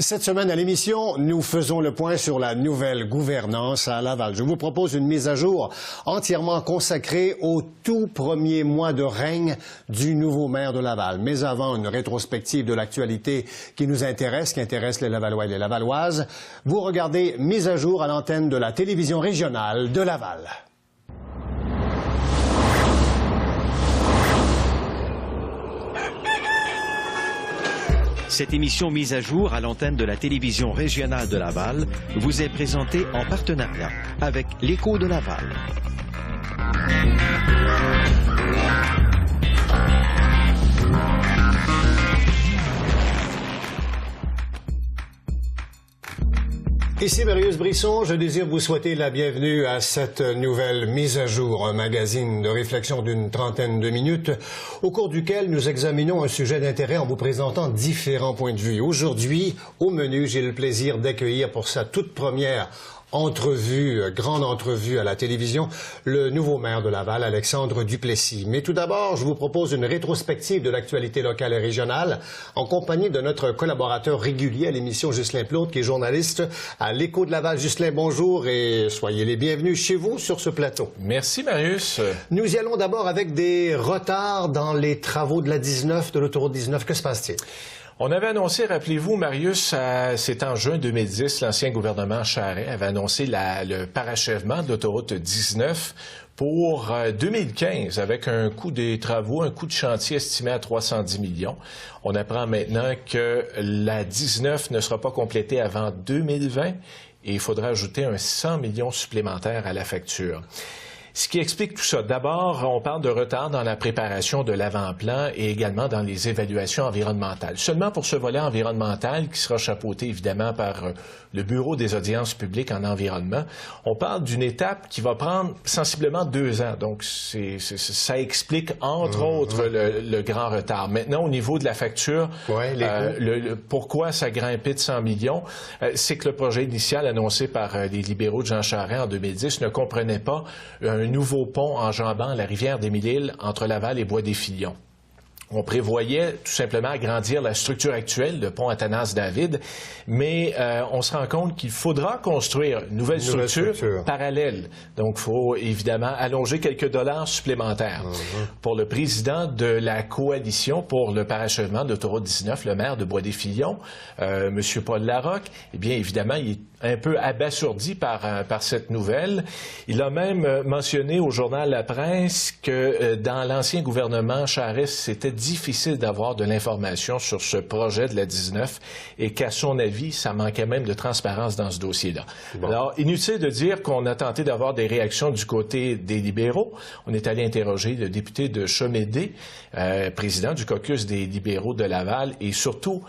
Cette semaine à l'émission, nous faisons le point sur la nouvelle gouvernance à Laval. Je vous propose une mise à jour entièrement consacrée au tout premier mois de règne du nouveau maire de Laval. Mais avant, une rétrospective de l'actualité qui nous intéresse, qui intéresse les Lavallois et les Lavalloises. Vous regardez Mise à jour à l'antenne de la télévision régionale de Laval. Cette émission mise à jour à l'antenne de la télévision régionale de Laval vous est présentée en partenariat avec l'Écho de Laval. Ici Marius Brisson, je désire vous souhaiter la bienvenue à cette nouvelle mise à jour, un magazine de réflexion d'une trentaine de minutes, au cours duquel nous examinons un sujet d'intérêt en vous présentant différents points de vue. Aujourd'hui, au menu, j'ai le plaisir d'accueillir pour sa toute première grande entrevue à la télévision, le nouveau maire de Laval, Alexandre Duplessis. Mais tout d'abord, je vous propose une rétrospective de l'actualité locale et régionale en compagnie de notre collaborateur régulier à l'émission, Ghislain Plaude, qui est journaliste à l'Écho de Laval. Ghislain, bonjour et soyez les bienvenus chez vous sur ce plateau. Merci, Marius. Nous y allons d'abord avec des retards dans les travaux de la 19, de l'autoroute 19. Que se passe-t-il? On avait annoncé, rappelez-vous, Marius, c'est en juin 2010, l'ancien gouvernement Charest avait annoncé le parachèvement de l'autoroute 19 pour 2015, avec un coût des travaux, un coût de chantier estimé à 310 millions. On apprend maintenant que la 19 ne sera pas complétée avant 2020 et il faudra ajouter un 100 millions supplémentaires à la facture. Ce qui explique tout ça, d'abord, on parle de retard dans la préparation de l'avant-plan et également dans les évaluations environnementales. Seulement pour ce volet environnemental qui sera chapeauté évidemment par le Bureau des audiences publiques en environnement, on parle d'une étape qui va prendre sensiblement 2 ans. Donc, ça explique entre autres le grand retard. Maintenant, au niveau de la facture, pourquoi ça grimpait de 100 millions, c'est que le projet initial annoncé par les libéraux de Jean Charest en 2010 ne comprenait pas un nouveau pont enjambant la rivière des Mille-Îles entre Laval et Bois-des-Filions. On prévoyait tout simplement agrandir la structure actuelle, le pont Athanas-David, mais on se rend compte qu'il faudra construire une nouvelle structure parallèle. Donc, il faut évidemment allonger quelques dollars supplémentaires. Pour le président de la coalition pour le parachèvement de l'autoroute 19, le maire de Bois-des-Filions, M. Paul Larocque, eh bien, évidemment, il est un peu abasourdi par cette nouvelle. Il a même mentionné au journal La Presse que dans l'ancien gouvernement Charest, c'était difficile d'avoir de l'information sur ce projet de la 19 et qu'à son avis, ça manquait même de transparence dans ce dossier-là. Bon. Alors, inutile de dire qu'on a tenté d'avoir des réactions du côté des libéraux. On est allé interroger le député de Chomédé, président du caucus des libéraux de Laval et surtout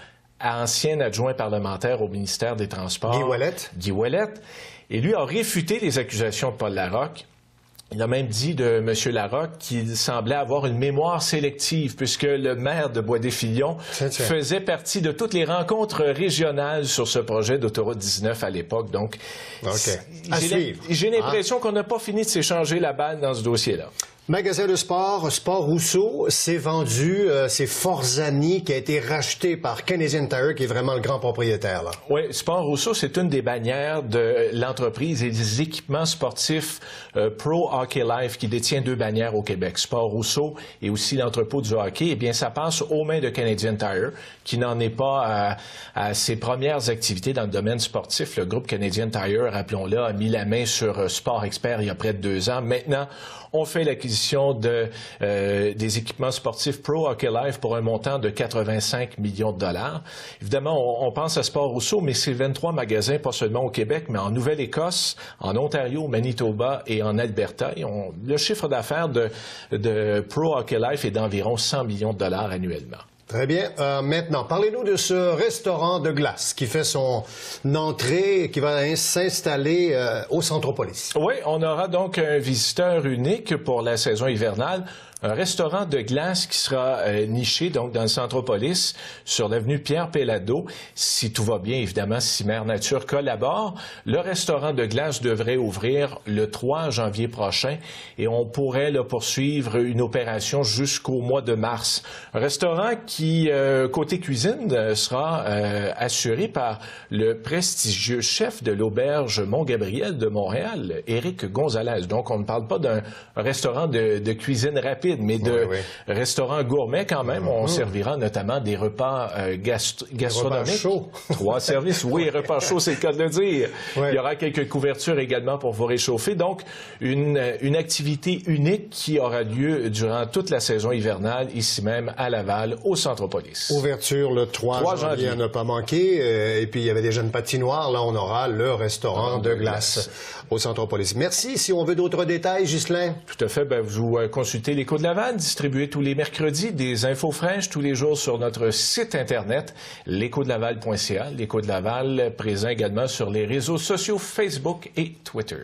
ancien adjoint parlementaire au ministère des Transports. Guy Ouellette. Et lui a réfuté les accusations de Paul Larocque. Il a même dit de M. Larocque qu'il semblait avoir une mémoire sélective puisque le maire de Bois-des-Filions faisait partie de toutes les rencontres régionales sur ce projet d'autoroute 19 à l'époque. Donc, j'ai l'impression qu'on n'a pas fini de s'échanger la balle dans ce dossier-là. Magasin de sport, Sport Rousseau, s'est vendu, c'est Forzani qui a été racheté par Canadian Tire, qui est vraiment le grand propriétaire, là. Oui, Sport Rousseau, c'est une des bannières de l'entreprise et des équipements sportifs Pro Hockey Life qui détient 2 bannières au Québec. Sport Rousseau et aussi l'entrepôt du hockey, eh bien, ça passe aux mains de Canadian Tire, qui n'en est pas à ses premières activités dans le domaine sportif. Le groupe Canadian Tire, rappelons-le, a mis la main sur Sport Expert il y a près de 2 ans. Maintenant, on fait l'acquisition des équipements sportifs Pro Hockey Life pour un montant de 85 millions de dollars. Évidemment, on pense à Sport Rousseau, mais c'est 23 magasins, pas seulement au Québec, mais en Nouvelle-Écosse, en Ontario, Manitoba et en Alberta. Et le chiffre d'affaires de Pro Hockey Life est d'environ 100 millions de dollars annuellement. Très bien. Maintenant, parlez-nous de ce restaurant de glace qui fait son entrée, qui va s'installer au Centropolis. Oui, on aura donc un visiteur unique pour la saison hivernale. un restaurant de glace qui sera niché donc dans le Centropolis, sur l'avenue Pierre-Péladeau. Si tout va bien, évidemment, si Mère Nature collabore, le restaurant de glace devrait ouvrir le 3 janvier prochain et on pourrait là, poursuivre une opération jusqu'au mois de mars. Un restaurant qui, côté cuisine, sera assuré par le prestigieux chef de l'auberge Mont-Gabriel de Montréal, Éric Gonzalez. Donc, on ne parle pas d'un restaurant de cuisine rapide, mais de restaurant gourmet quand même. On servira notamment des repas gastronomiques. Repas chauds. 3 services. Oui, repas chauds, c'est le cas de le dire. Ouais. Il y aura quelques couvertures également pour vous réchauffer. Donc, une activité unique qui aura lieu durant toute la saison hivernale, ici même à Laval, au Centropolis. Ouverture le 3 janvier à ne pas manquer. Et puis, il y avait déjà une patinoire. Là, on aura le restaurant de glace au Centropolis. Merci. Si on veut d'autres détails, Ghislain? Tout à fait. Ben, vous consultez l'Écho de Laval, distribué tous les mercredis, des infos fraîches tous les jours sur notre site Internet, l'échodelaval.ca. L'Écho de Laval, présent également sur les réseaux sociaux Facebook et Twitter.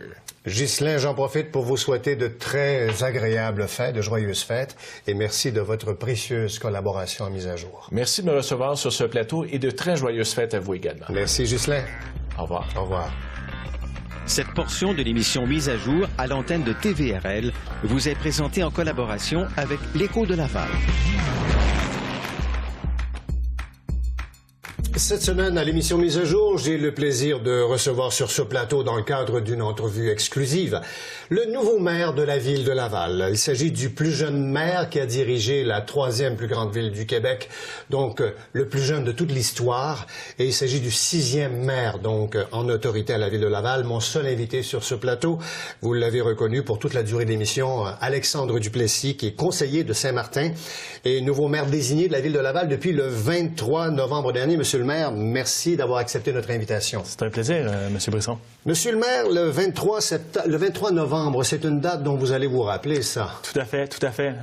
Ghislain, j'en profite pour vous souhaiter de très agréables fêtes, de joyeuses fêtes, et merci de votre précieuse collaboration à Mise à jour. Merci de me recevoir sur ce plateau et de très joyeuses fêtes à vous également. Merci, Ghislain. Au revoir. Au revoir. Cette portion de l'émission Mise à jour à l'antenne de TVRL vous est présentée en collaboration avec l'Écho de Laval. Cette semaine, à l'émission Mise à jour, j'ai le plaisir de recevoir sur ce plateau, dans le cadre d'une entrevue exclusive, le nouveau maire de la ville de Laval. Il s'agit du plus jeune maire qui a dirigé la 3e plus grande ville du Québec, donc le plus jeune de toute l'histoire. Et il s'agit du 6e maire, donc en autorité à la ville de Laval. Mon seul invité sur ce plateau, vous l'avez reconnu pour toute la durée de l'émission, Alexandre Duplessis, qui est conseiller de Saint-Martin et nouveau maire désigné de la ville de Laval depuis le 23 novembre dernier. Monsieur le maire, merci d'avoir accepté notre invitation. C'est un plaisir, M. Brisson. Monsieur le maire, le 23 novembre, c'est une date dont vous allez vous rappeler, ça. Tout à fait.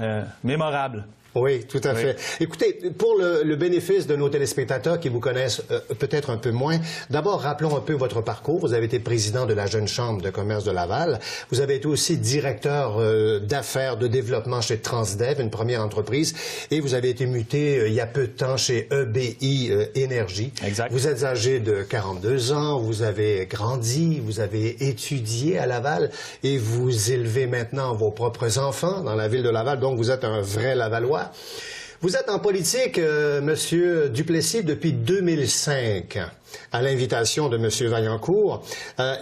Mémorable. Oui, tout à fait. Écoutez, pour le bénéfice de nos téléspectateurs qui vous connaissent peut-être un peu moins, d'abord, rappelons un peu votre parcours. Vous avez été président de la Jeune Chambre de commerce de Laval. Vous avez été aussi directeur d'affaires de développement chez Transdev, une première entreprise. Et vous avez été muté il y a peu de temps chez EBI Énergie. Exact. Vous êtes âgé de 42 ans, vous avez grandi, vous avez étudié à Laval et vous élevez maintenant vos propres enfants dans la ville de Laval. Donc, vous êtes un vrai Lavallois. Vous êtes en politique, Monsieur Duplessis, depuis 2005, à l'invitation de Monsieur Vaillancourt,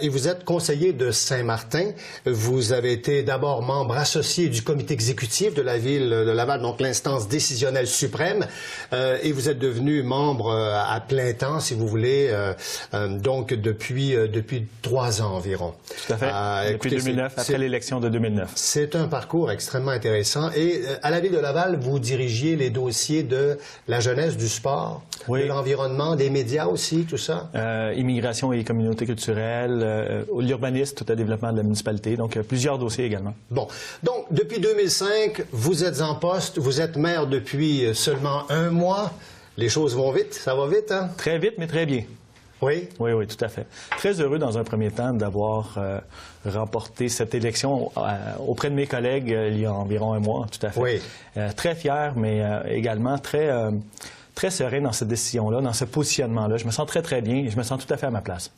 et vous êtes conseiller de Saint-Martin. Vous avez été d'abord membre associé du comité exécutif de la ville de Laval, donc l'instance décisionnelle suprême, et vous êtes devenu membre à plein temps, si vous voulez, donc depuis 3 ans environ. Tout à fait. Depuis 2009, après l'élection de 2009. C'est un parcours extrêmement intéressant. Et à la ville de Laval, vous dirigiez les dossiers de la jeunesse, du sport, de l'environnement, des médias aussi, tout ça? Immigration et communauté culturelle, l'urbanisme, tout le développement de la municipalité, donc plusieurs dossiers également. Bon. Donc, depuis 2005, vous êtes en poste, vous êtes maire depuis seulement 1 mois. Les choses vont vite, ça va vite, hein? Très vite, mais très bien. Oui? Oui, tout à fait. Très heureux, dans un premier temps, d'avoir remporté cette élection auprès de mes collègues il y a environ 1 mois, tout à fait. Oui. Très fier, mais également très serein dans cette décision-là, dans ce positionnement-là. Je me sens très, très bien et je me sens tout à fait à ma place.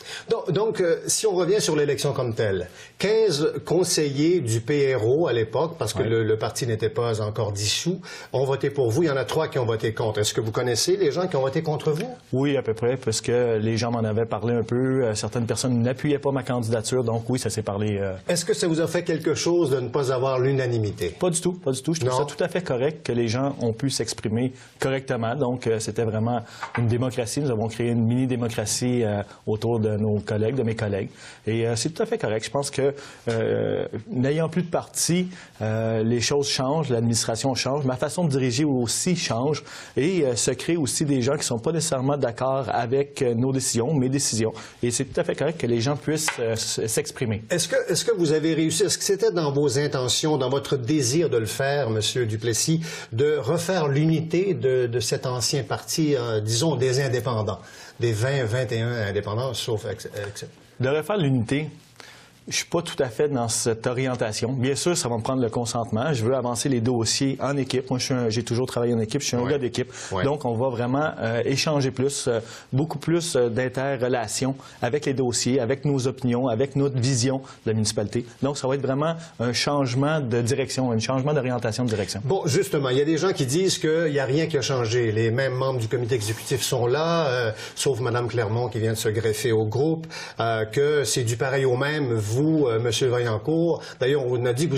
Donc si on revient sur l'élection comme telle, 15 conseillers du PRO à l'époque, parce que le parti n'était pas encore dissous, ont voté pour vous. Il y en a 3 qui ont voté contre. Est-ce que vous connaissez les gens qui ont voté contre vous? Oui, à peu près, parce que les gens m'en avaient parlé un peu. Certaines personnes n'appuyaient pas ma candidature, donc oui, ça s'est parlé. Est-ce que ça vous a fait quelque chose de ne pas avoir l'unanimité? Pas du tout, pas du tout. Je trouve ça tout à fait correct que les gens ont pu s'exprimer correctement. Donc, c'était vraiment une démocratie. Nous avons créé une mini-démocratie autour de nos collègues, de mes collègues. Et c'est tout à fait correct. Je pense que n'ayant plus de parti, les choses changent, l'administration change, ma façon de diriger aussi change et se crée aussi des gens qui ne sont pas nécessairement d'accord avec nos décisions, mes décisions. Et c'est tout à fait correct que les gens puissent s'exprimer. Est-ce que vous avez réussi, est-ce que c'était dans vos intentions, dans votre désir de le faire, M. Duplessis, de refaire l'unité de cet ancien parti, disons, des indépendants, des 20-21 indépendants, sauf... De refaire l'unité, Je suis pas tout à fait dans cette orientation. Bien sûr, ça va me prendre le consentement. Je veux avancer les dossiers en équipe. Moi, j'ai toujours travaillé en équipe. Je suis un gars d'équipe. Donc, on va vraiment échanger plus, beaucoup plus d'interrelations avec les dossiers, avec nos opinions, avec notre vision de la municipalité. Donc, ça va être vraiment un changement de direction, un changement d'orientation de direction. Bon, justement, il y a des gens qui disent qu'il n'y a rien qui a changé. Les mêmes membres du comité exécutif sont là, sauf Mme Clermont qui vient de se greffer au groupe, que c'est du pareil au même. Vous, M. Vaillancourt, d'ailleurs, on a dit que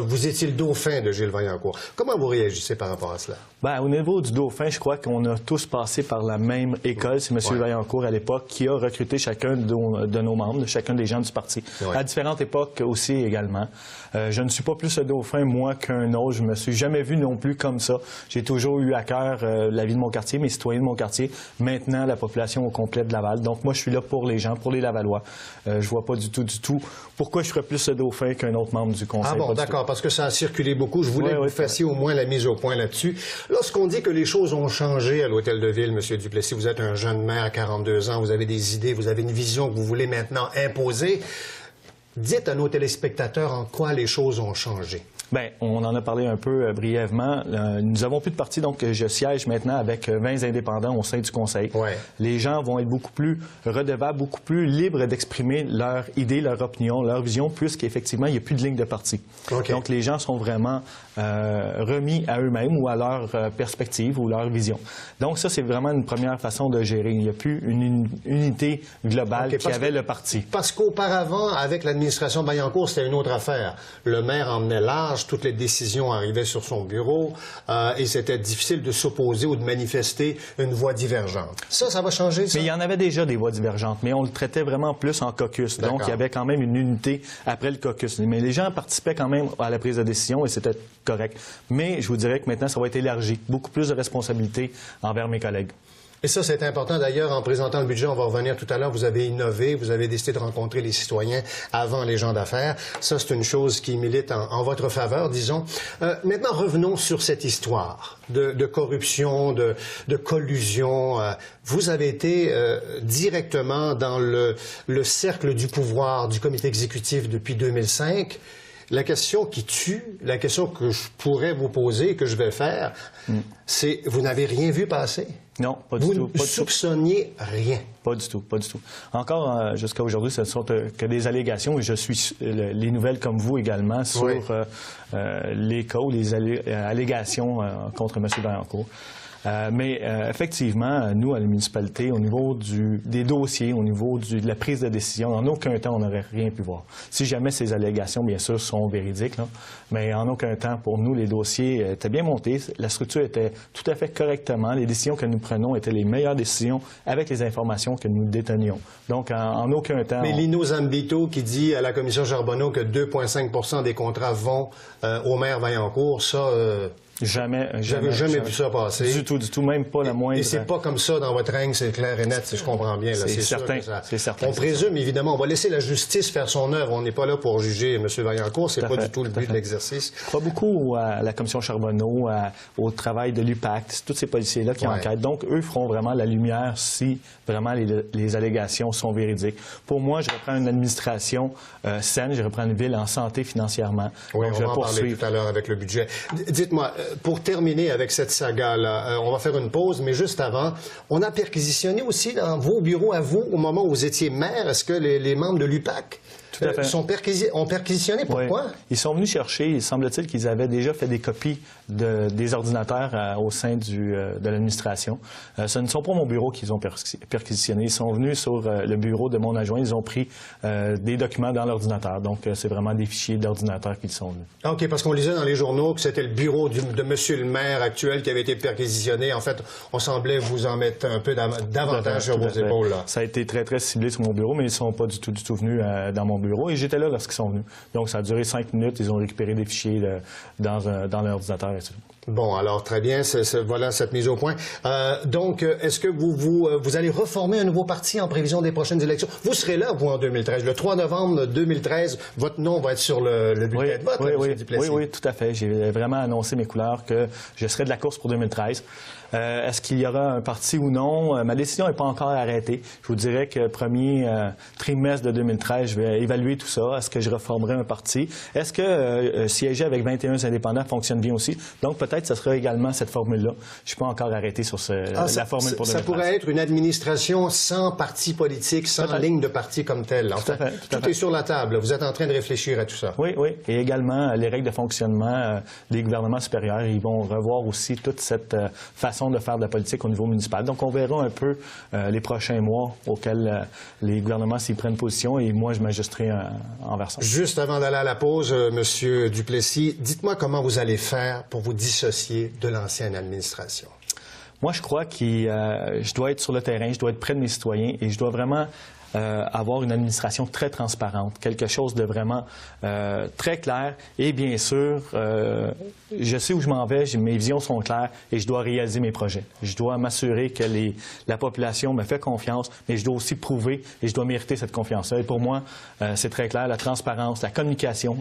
vous étiez le dauphin de Gilles Vaillancourt. Comment vous réagissez par rapport à cela? Bien, au niveau du dauphin, je crois qu'on a tous passé par la même école. C'est M. Vaillancourt, à l'époque, qui a recruté chacun de nos membres, chacun des gens du parti. À différentes époques aussi également. Je ne suis pas plus le dauphin, moi, qu'un autre. Je me suis jamais vu non plus comme ça. J'ai toujours eu à cœur la vie de mon quartier, mes citoyens de mon quartier. Maintenant, la population au complet de Laval. Donc, moi, je suis là pour les gens, pour les Lavallois. Je vois pas du tout pourquoi je ferais plus le dauphin qu'un autre membre du conseil. Ah bon, d'accord, parce que ça a circulé beaucoup. Je voulais que vous fassiez au moins la mise au point là-dessus. Lorsqu'on dit que les choses ont changé à l'Hôtel de Ville, M. Duplessis, vous êtes un jeune maire à 42 ans, vous avez des idées, vous avez une vision que vous voulez maintenant imposer. Dites à nos téléspectateurs en quoi les choses ont changé. Bien, on en a parlé un peu brièvement. Nous avons plus de parti, donc je siège maintenant avec 20 indépendants au sein du conseil. Les gens vont être beaucoup plus redevables, beaucoup plus libres d'exprimer leurs idées, leur opinion, leur vision, puisqu'effectivement, il n'y a plus de ligne de parti. Donc, les gens sont vraiment remis à eux-mêmes ou à leur perspective ou leur vision. Donc, ça, c'est vraiment une première façon de gérer. Il n'y a plus une unité globale qui avait le parti. Parce qu'auparavant, avec l'administration Vaillancourt, c'était une autre affaire. Le maire emmenait large, toutes les décisions arrivaient sur son bureau et c'était difficile de s'opposer ou de manifester une voix divergente. Ça va changer, ça? Mais il y en avait déjà des voix divergentes, mais on le traitait vraiment plus en caucus. Donc, il y avait quand même une unité après le caucus. Mais les gens participaient quand même à la prise de décision et c'était correct. Mais je vous dirais que maintenant, ça va être élargi. Beaucoup plus de responsabilités envers mes collègues. Et ça, c'est important. D'ailleurs, en présentant le budget, on va revenir tout à l'heure, vous avez innové, vous avez décidé de rencontrer les citoyens avant les gens d'affaires. Ça, c'est une chose qui milite en votre faveur, disons. Maintenant, revenons sur cette histoire de corruption, de collusion. Vous avez été directement dans le cercle du pouvoir du comité exécutif depuis 2005. La question qui tue, la question que je pourrais vous poser, que je vais faire, c'est, vous n'avez rien vu passer? Non, pas du tout. Vous ne soupçonniez rien? Pas du tout, pas du tout. Encore, jusqu'à aujourd'hui, ce ne sont que des allégations et je suis les nouvelles comme vous également sur les cas ou les allégations contre M. Vaillancourt. Mais effectivement, nous, à la municipalité, au niveau des dossiers, au niveau de la prise de décision, en aucun temps, on n'aurait rien pu voir. Si jamais ces allégations, bien sûr, sont véridiques, là, mais en aucun temps, pour nous, les dossiers étaient bien montés, la structure était tout à fait correctement, les décisions que nous prenons étaient les meilleures décisions avec les informations que nous détenions. Donc, en aucun temps... Mais Lino Zambito, qui dit à la commission Charbonneau que 2,5 % des contrats vont au maire Vaillancourt, ça... Jamais vu ça passer. Du tout, même pas la moindre. Et c'est pas comme ça dans votre règne, c'est clair et net, si je comprends bien. C'est certain. C'est certain. On présume, évidemment, on va laisser la justice faire son œuvre. On n'est pas là pour juger M. Vaillancourt, c'est pas du tout le but de l'exercice. Je crois beaucoup à la commission Charbonneau, au travail de l'UPAC, tous ces policiers-là qui enquêtent. Donc, eux feront vraiment la lumière si vraiment les allégations sont véridiques. Pour moi, je reprends une administration saine, je reprends une ville en santé financièrement. Oui, on va en parler tout à l'heure avec le budget. Dites-moi, pour terminer avec cette saga-là, on va faire une pause, mais juste avant, on a perquisitionné aussi dans vos bureaux à vous, au moment où vous étiez maire. Est-ce que les membres de l'UPAC ont perquisitionné? Pourquoi? Oui. Ils sont venus chercher, il semble-t-il qu'ils avaient déjà fait des copies des ordinateurs au sein de l'administration. Ce ne sont pas mon bureau qu'ils ont perquisitionné. Ils sont venus sur le bureau de mon adjoint. Ils ont pris des documents dans l'ordinateur. Donc, c'est vraiment des fichiers d'ordinateur qu'ils sont venus. OK, parce qu'on lisait dans les journaux que c'était le bureau de monsieur le maire actuel qui avait été perquisitionné. En fait, on semblait vous en mettre un peu davantage sur vos épaules. Là. Ça a été très, très ciblé sur mon bureau, mais ils ne sont pas du tout venus dans mon bureau. Et j'étais là lorsqu'ils sont venus. Donc, ça a duré 5 minutes. Ils ont récupéré des fichiers dans l'ordinateur et tout. Bon, alors très bien, voilà cette mise au point. Donc, est-ce que vous allez reformer un nouveau parti en prévision des prochaines élections? Vous serez là, vous, en 2013. Le 3 novembre 2013, votre nom va être sur le bulletin de vote, M. Duplessis. Oui, tout à fait. J'ai vraiment annoncé mes couleurs que je serai de la course pour 2013. Est-ce qu'il y aura un parti ou non? Ma décision n'est pas encore arrêtée. Je vous dirais que premier trimestre de 2013, je vais évaluer tout ça. Est-ce que je reformerai un parti? Est-ce que siéger avec 21 indépendants fonctionne bien aussi? Donc, peut-être que ce sera également cette formule-là. Je ne suis pas encore arrêté sur la formule pour 2013. Ça pourrait être une administration sans parti politique, sans ligne de parti comme telle. Enfin, tout est sur la table. Vous êtes en train de réfléchir à tout ça. Oui. Et également, les règles de fonctionnement des gouvernements supérieurs, ils vont revoir aussi toute cette façon de faire de la politique au niveau municipal. Donc, on verra un peu les prochains mois auxquels les gouvernements s'y prennent position et moi, je m'ajusterai envers ça. Juste avant d'aller à la pause, M. Duplessis, dites-moi comment vous allez faire pour vous dissocier de l'ancienne administration. Moi, je crois que je dois être sur le terrain, je dois être près de mes citoyens et je dois vraiment avoir une administration très transparente, quelque chose de vraiment très clair. Et bien sûr, je sais où je m'en vais, mes visions sont claires et je dois réaliser mes projets. Je dois m'assurer que la population me fait confiance, mais je dois aussi prouver et je dois mériter cette confiance-là. Et pour moi, c'est très clair, la transparence, la communication,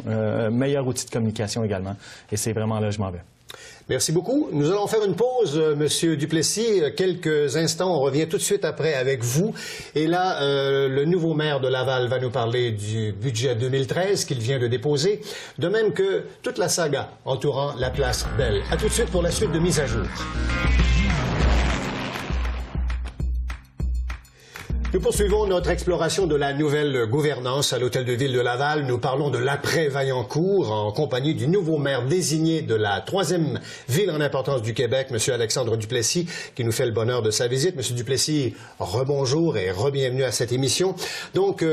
meilleur outil de communication également. Et c'est vraiment là que je m'en vais. Merci beaucoup. Nous allons faire une pause, Monsieur Duplessis. Quelques instants, on revient tout de suite après avec vous. Et là, le nouveau maire de Laval va nous parler du budget 2013 qu'il vient de déposer, de même que toute la saga entourant la place Belle. À tout de suite pour la suite de Mise à jour. Nous poursuivons notre exploration de la nouvelle gouvernance à l'Hôtel de Ville de Laval. Nous parlons de l'après-Vaillancourt en compagnie du nouveau maire désigné de la 3e ville en importance du Québec, M. Alexandre Duplessis, qui nous fait le bonheur de sa visite. M. Duplessis, rebonjour et re-bienvenue à cette émission. Donc,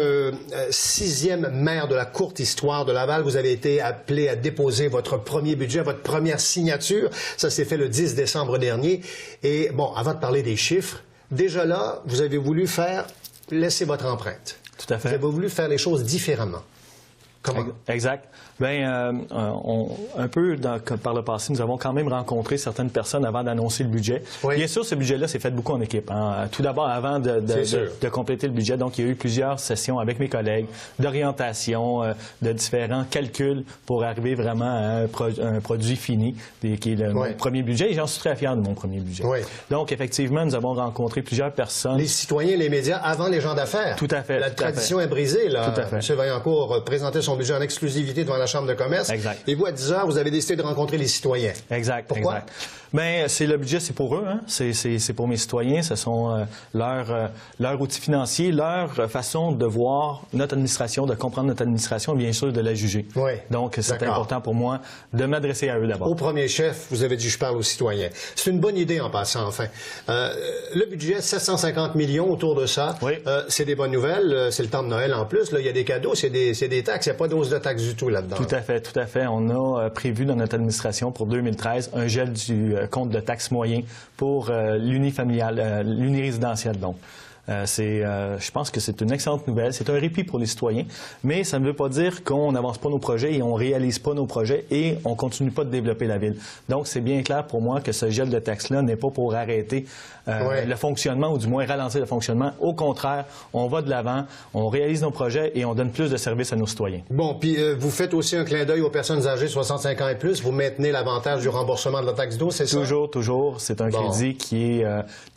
6e maire de la courte histoire de Laval, vous avez été appelé à déposer votre premier budget, votre première signature. Ça s'est fait le 10 décembre dernier. Et bon, avant de parler des chiffres, déjà là, vous avez voulu laisser votre empreinte. Tout à fait. Vous avez voulu faire les choses différemment. Comment? Exact. Bien, un peu par le passé, nous avons quand même rencontré certaines personnes avant d'annoncer le budget. Oui. Bien sûr, ce budget-là s'est fait beaucoup en équipe. Hein. Tout d'abord, avant de compléter le budget, donc il y a eu plusieurs sessions avec mes collègues d'orientation, de différents calculs pour arriver vraiment à un produit fini, qui est mon premier budget. Et j'en suis très fier de mon premier budget. Oui. Donc, effectivement, nous avons rencontré plusieurs personnes. Les citoyens, les médias, avant les gens d'affaires. Tout à fait. La tradition est brisée, là. Tout à fait. M. Vaillancourt présentait son budget en exclusivité devant la Chambre de commerce. Exact. Et vous, à 10 heures, vous avez décidé de rencontrer les citoyens. Exact. Pourquoi? Exact. Bien, le budget, c'est pour eux. Hein? C'est pour mes citoyens. Ce sont leurs outils financiers, leur façon de voir notre administration, de comprendre notre administration et bien sûr de la juger. Oui. Donc, c'est important pour moi de m'adresser à eux d'abord. Au premier chef, vous avez dit « je parle aux citoyens ». C'est une bonne idée en passant, enfin. Le budget, 750 millions autour de ça. Oui. C'est des bonnes nouvelles. C'est le temps de Noël en plus. Là, il y a des cadeaux, c'est des taxes. Il n'y a pas d'hausse de taxes du tout là-dedans. Tout à fait, tout à fait. On a prévu dans notre administration pour 2013 un gel du compte de taxes moyen pour l'unifamilial, l'unirésidentiel donc. Je pense que c'est une excellente nouvelle. C'est un répit pour les citoyens, mais ça ne veut pas dire qu'on n'avance pas nos projets et on ne réalise pas nos projets et on ne continue pas de développer la ville. Donc, c'est bien clair pour moi que ce gel de taxes-là n'est pas pour arrêter le fonctionnement ou du moins ralentir le fonctionnement. Au contraire, on va de l'avant, on réalise nos projets et on donne plus de services à nos citoyens. Bon, puis vous faites aussi un clin d'œil aux personnes âgées 65 ans et plus. Vous maintenez l'avantage du remboursement de la taxe d'eau, c'est ça? Toujours. C'est un crédit qui est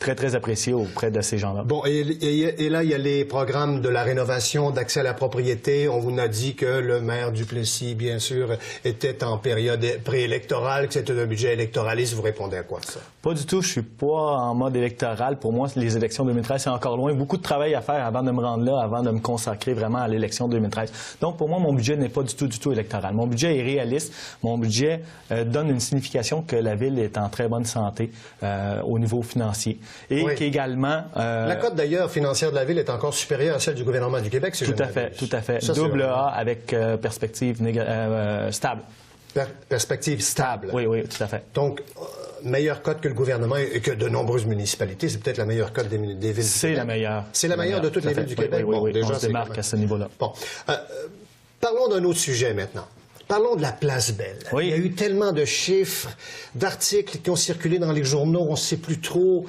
très, très apprécié auprès de ces gens-là. Bon, et là, il y a les programmes de la rénovation, d'accès à la propriété. On vous a dit que le maire Duplessis, bien sûr, était en période préélectorale, que c'était un budget électoraliste. Vous répondez à quoi, ça? Pas du tout. Je suis pas en mode électoral. Pour moi, les élections 2013, c'est encore loin. Beaucoup de travail à faire avant de me rendre là, avant de me consacrer vraiment à l'élection 2013. Donc, pour moi, mon budget n'est pas du tout électoral. Mon budget est réaliste. Mon budget donne une signification que la ville est en très bonne santé au niveau financier. Et qu'également... La cote, d'ailleurs, financière de la ville est encore supérieure à celle du gouvernement du Québec, si je ne m'abuse. Tout à fait. Ça, double A avec perspective stable. Perspective stable. Oui, tout à fait. Donc, meilleure cote que le gouvernement et que de nombreuses municipalités. C'est peut-être la meilleure cote des villes du Québec. C'est la meilleure. C'est la meilleure de toutes les villes du Québec. Oui, déjà, on se démarque à ce niveau-là. Bon. Parlons d'un autre sujet maintenant. Parlons de la Place Belle. Oui. Il y a eu tellement de chiffres, d'articles qui ont circulé dans les journaux, on ne sait plus trop.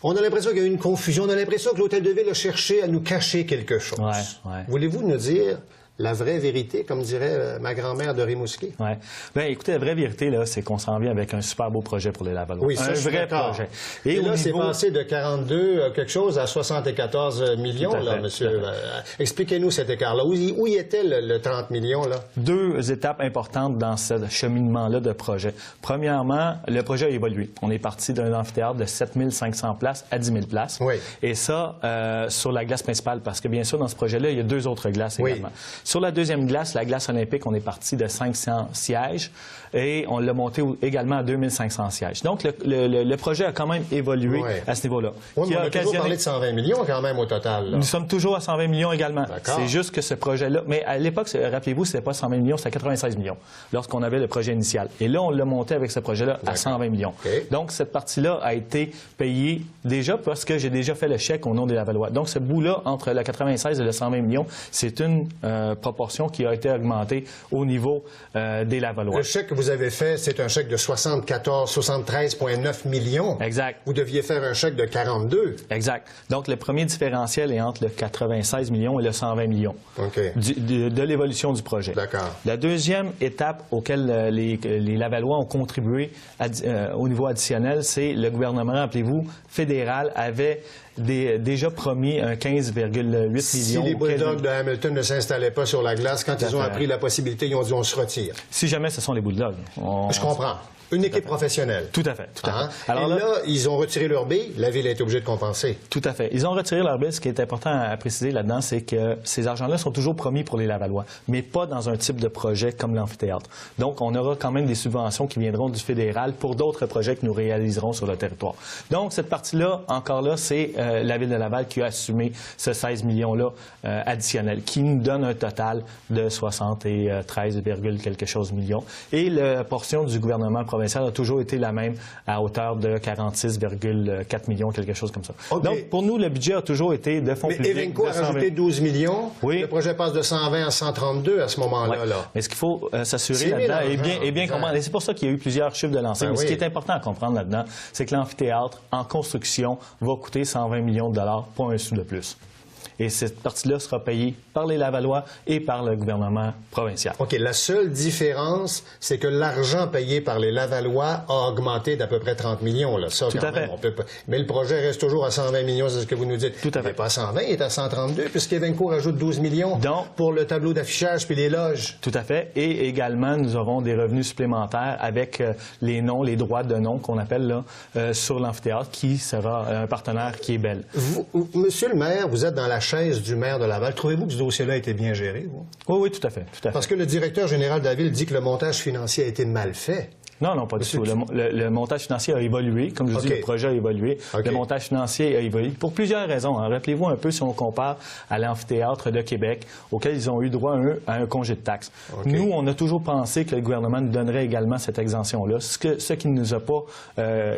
On a l'impression qu'il y a eu une confusion. On a l'impression que l'Hôtel de Ville a cherché à nous cacher quelque chose. Ouais. Voulez-vous nous dire la vraie vérité, comme dirait ma grand-mère de Rimouski? Oui. Bien, écoutez, la vraie vérité, là, c'est qu'on s'en vient avec un super beau projet pour les Lavallois. Oui, ça, un je suis vrai d'accord. projet. Et là, c'est passé de 42 quelque chose à 74 millions, là, monsieur. Expliquez-nous cet écart-là. Où y était le 30 millions, là? Deux étapes importantes dans ce cheminement-là de projet. Premièrement, le projet a évolué. On est parti d'un amphithéâtre de 7 500 places à 10 000 places. Oui. Et ça, sur la glace principale, parce que bien sûr, dans ce projet-là, il y a deux autres glaces également. Sur la deuxième glace, la glace olympique, on est parti de 500 sièges et on l'a monté également à 2500 sièges. Donc, le projet a quand même évolué à ce niveau-là. Oui, mais on a toujours parlé de 120 millions quand même au total. Là. Nous sommes toujours à 120 millions également. D'accord. C'est juste que ce projet-là... Mais à l'époque, rappelez-vous, c'était pas 120 millions, c'était 96 millions lorsqu'on avait le projet initial. Et là, on l'a monté avec ce projet-là à 120 millions. Okay. Donc, cette partie-là a été payée déjà parce que j'ai déjà fait le chèque au nom des Lavallois. Donc, ce bout-là, entre le 96 et le 120 millions, c'est une proportion qui a été augmentée au niveau des Lavallois. Le chèque que vous avez fait, c'est un chèque de 73,9 millions. Exact. Vous deviez faire un chèque de 42. Exact. Donc, le premier différentiel est entre le 96 millions et le 120 millions de l'évolution du projet. D'accord. La deuxième étape auquel les Lavallois ont contribué au niveau additionnel, c'est le gouvernement, rappelez-vous, fédéral avait déjà promis un 15,8 millions. Si les Bulldogs de Hamilton ne s'installaient pas sur la glace, quand ils ont appris la possibilité, ils ont dit on se retire. Si jamais ce sont les Bulldogs. Je comprends. Une équipe professionnelle. Tout à fait. Alors là, ils ont retiré leur bille, la Ville a été obligée de compenser. Tout à fait. Ils ont retiré leur bille. Ce qui est important à préciser là-dedans, c'est que ces argents-là sont toujours promis pour les Lavallois, mais pas dans un type de projet comme l'amphithéâtre. Donc, on aura quand même des subventions qui viendront du fédéral pour d'autres projets que nous réaliserons sur le territoire. Donc, cette partie-là, encore là, c'est la Ville de Laval qui a assumé ce 16 millions-là additionnel, qui nous donne un total de 73, quelque chose millions. Et la portion du gouvernement provincial a toujours été la même à hauteur de 46,4 millions, quelque chose comme ça. Okay. Donc, pour nous, le budget a toujours été de fonds publics. Mais Evenco a rajouté 12 millions. Oui. Le projet passe de 120 à 132 à ce moment-là. Oui. Mais ce qu'il faut s'assurer là-dedans et bien comprendre, et c'est pour ça qu'il y a eu plusieurs chiffres de lancée, mais ce qui est important à comprendre là-dedans, c'est que l'amphithéâtre en construction va coûter 120 millions de dollars, pas un sou de plus. Et cette partie-là sera payée par les Lavallois et par le gouvernement provincial. OK. La seule différence, c'est que l'argent payé par les Lavallois a augmenté d'à peu près 30 millions. Là. Ça, tout à fait. Mais le projet reste toujours à 120 millions, c'est ce que vous nous dites. Tout à fait. Il n'est pas à 120, il est à 132, puisqu'Evenco rajoute 12 millions pour le tableau d'affichage puis les loges. Tout à fait. Et également, nous aurons des revenus supplémentaires avec les noms, les droits de nom qu'on appelle là, sur l'amphithéâtre, qui sera un partenaire qui est Bell. Monsieur le maire, vous êtes dans la chaise du maire de Laval. Trouvez-vous que ce dossier-là a été bien géré, vous? Oui, tout à fait. Parce que le directeur général de la Ville dit que le montage financier a été mal fait. Non, pas du tout. Le montage financier a évolué. Comme je vous dis, le projet a évolué. Le montage financier a évolué pour plusieurs raisons. Rappelez-vous un peu si on compare à l'amphithéâtre de Québec, auquel ils ont eu droit à un congé de taxes. Nous, on a toujours pensé que le gouvernement nous donnerait également cette exemption-là, ce qui ne nous a pas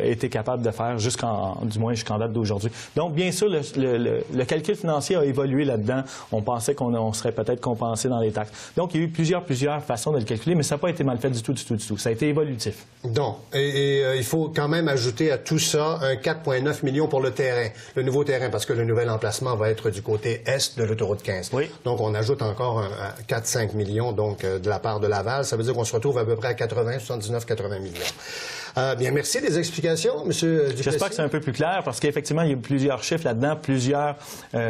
été capable de faire du moins jusqu'en date d'aujourd'hui. Donc, bien sûr, le calcul financier a évolué là-dedans. On pensait qu'on serait peut-être compensé dans les taxes. Donc, il y a eu plusieurs façons de le calculer, mais ça n'a pas été mal fait du tout. Ça a été évolutif. Donc, il faut quand même ajouter à tout ça un 4,9 millions pour le terrain, le nouveau terrain, parce que le nouvel emplacement va être du côté est de l'autoroute 15. Oui. Donc, on ajoute encore 4-5 millions donc, de la part de Laval. Ça veut dire qu'on se retrouve à peu près à 80 millions. Bien, merci des explications, M. Duplessis. J'espère que c'est un peu plus clair, parce qu'effectivement, il y a plusieurs chiffres là-dedans, plusieurs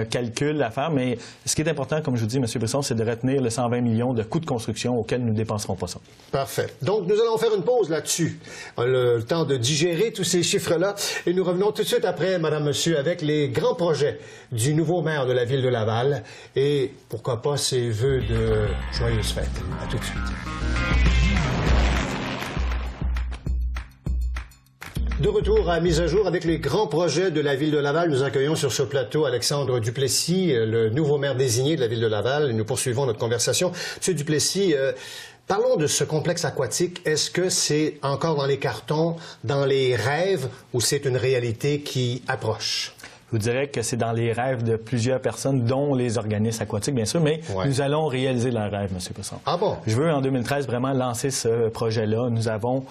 calculs à faire, mais ce qui est important, comme je vous dis, M. Brisson, c'est de retenir le 120 millions de coûts de construction auxquels nous ne dépenserons pas ça. Parfait. Donc, nous allons faire une pause là-dessus. Le temps de digérer tous ces chiffres-là, et nous revenons tout de suite après, Madame, Monsieur, avec les grands projets du nouveau maire de la Ville de Laval, et pourquoi pas ses vœux de joyeuses fêtes. À tout de suite. De retour à Mise à jour avec les grands projets de la Ville de Laval. Nous accueillons sur ce plateau Alexandre Duplessis, le nouveau maire désigné de la Ville de Laval. Et nous poursuivons notre conversation. Monsieur Duplessis, parlons de ce complexe aquatique. Est-ce que c'est encore dans les cartons, dans les rêves, ou c'est une réalité qui approche? vous dirais que c'est dans les rêves de plusieurs personnes, dont les organismes aquatiques, bien sûr, mais nous allons réaliser leurs rêves, M. Pesson. Ah bon? Je veux, en 2013, vraiment lancer ce projet-là. Nous avons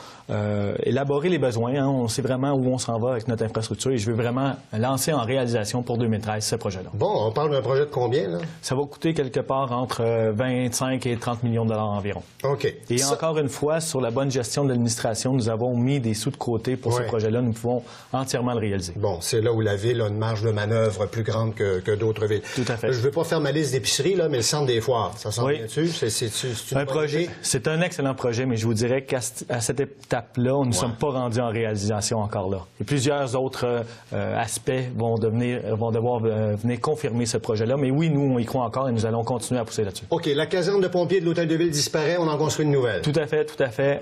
élaboré les besoins. Hein. On sait vraiment où on s'en va avec notre infrastructure et je veux vraiment lancer en réalisation pour 2013 ce projet-là. Bon, on parle d'un projet de combien, là? Ça va coûter quelque part entre 25 et 30 millions de dollars environ. OK. Et encore une fois, sur la bonne gestion de l'administration, nous avons mis des sous de côté pour ce projet-là. Nous pouvons entièrement le réaliser. Bon, c'est là où la ville a une marge de manœuvre plus grande que d'autres villes. Tout à fait. Je ne veux pas faire ma liste d'épiceries, là, mais le centre des foires, ça s'en vient dessus? C'est un projet. C'est un excellent projet, mais je vous dirais qu'à cette étape-là, nous ne sommes pas rendus en réalisation encore là. Et plusieurs autres aspects vont devoir venir confirmer ce projet-là. Mais oui, nous, on y croit encore et nous allons continuer à pousser là-dessus. OK. La caserne de pompiers de l'Hôtel de Ville disparaît, on en construit une nouvelle. Tout à fait, tout à fait.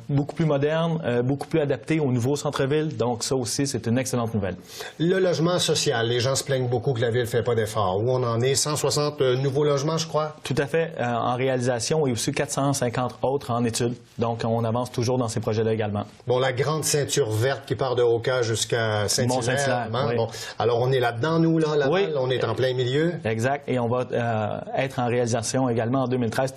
Beaucoup plus moderne, beaucoup plus adapté au nouveau centre-ville. Donc ça aussi, c'est une excellente nouvelle. Le logement social, les gens se plaignent beaucoup que la ville ne fait pas d'efforts. Où on en est? 160 nouveaux logements, je crois? Tout à fait, en réalisation et aussi 450 autres en études. Donc, on avance toujours dans ces projets-là également. Bon, la grande ceinture verte qui part de Oka jusqu'à Saint-Hilaire. Oui. Bon, alors, on est là-dedans, nous, là, Laval, on est en plein milieu. Exact, et on va être en réalisation également en 2013.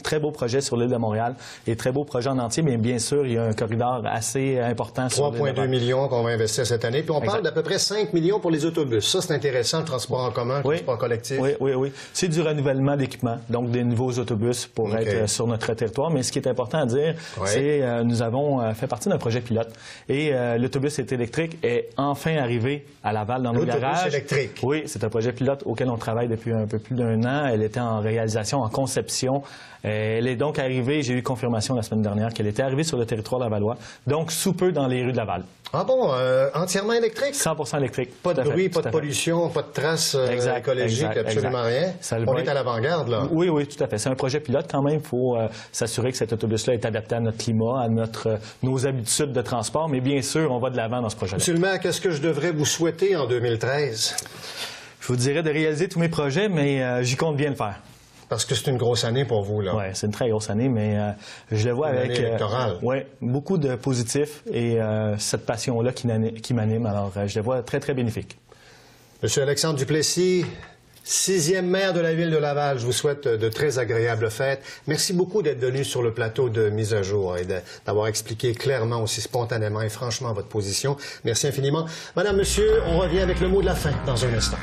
Très beau projet sur l'île de Montréal et très beau projet en entier, mais bien sûr, il y a un corridor assez important sur l'île de Montréal. 3,2 millions qu'on va investir cette année. Puis on parle d'à peu près 5 millions pour les autobus. Ça, c'est intéressant, le transport en commun, le transport collectif. Oui. C'est du renouvellement d'équipements, donc des nouveaux autobus pour être sur notre territoire. Mais ce qui est important à dire, c'est nous avons fait partie d'un projet pilote. Et l'autobus électrique est enfin arrivé à Laval dans nos garages. L'autobus électrique? Oui, c'est un projet pilote auquel on travaille depuis un peu plus d'1 an. Elle était en réalisation, en conception. Elle est donc arrivée, j'ai eu confirmation la semaine dernière qu'elle était arrivée sur le territoire lavallois, donc sous peu dans les rues de Laval. Ah bon, entièrement électrique? 100% électrique. Pas de bruit, pas de pollution, pas de traces écologiques, absolument rien. On est à l'avant-garde, là. Oui, tout à fait. C'est un projet pilote quand même. Il faut s'assurer que cet autobus-là est adapté à notre climat, à nos habitudes de transport, mais bien sûr, on va de l'avant dans ce projet-là. Monsieur le maire, qu'est-ce que je devrais vous souhaiter en 2013? Je vous dirais de réaliser tous mes projets, mais j'y compte bien le faire. Parce que c'est une grosse année pour vous, là. Oui, c'est une très grosse année, mais je le vois une avec... année électorale. Oui, beaucoup de positifs et cette passion-là qui m'anime. Alors, je le vois très, très bénéfique. Monsieur Alexandre Duplessis, 6e maire de la ville de Laval, je vous souhaite de très agréables fêtes. Merci beaucoup d'être venu sur le plateau de Mise à jour et d'avoir expliqué clairement, aussi spontanément et franchement votre position. Merci infiniment. Madame, monsieur, on revient avec le mot de la fin dans un instant.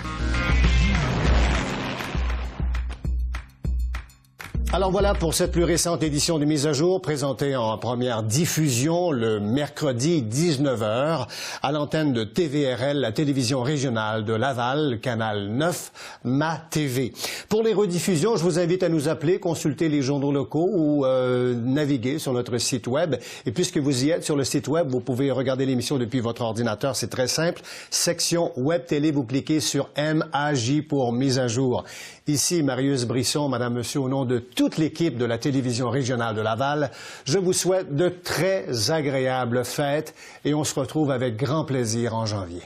Alors voilà pour cette plus récente édition de Mise à jour, présentée en première diffusion le mercredi 19h à l'antenne de TVRL, la télévision régionale de Laval, canal 9, Ma TV. Pour les rediffusions, je vous invite à nous appeler, consulter les journaux locaux ou naviguer sur notre site web. Et puisque vous y êtes sur le site web, vous pouvez regarder l'émission depuis votre ordinateur, c'est très simple. Section Web Télé, vous cliquez sur MAJ pour Mise à jour. Ici, Marius Brisson, Madame, Monsieur, au nom de toute l'équipe de la télévision régionale de Laval, je vous souhaite de très agréables fêtes et on se retrouve avec grand plaisir en janvier.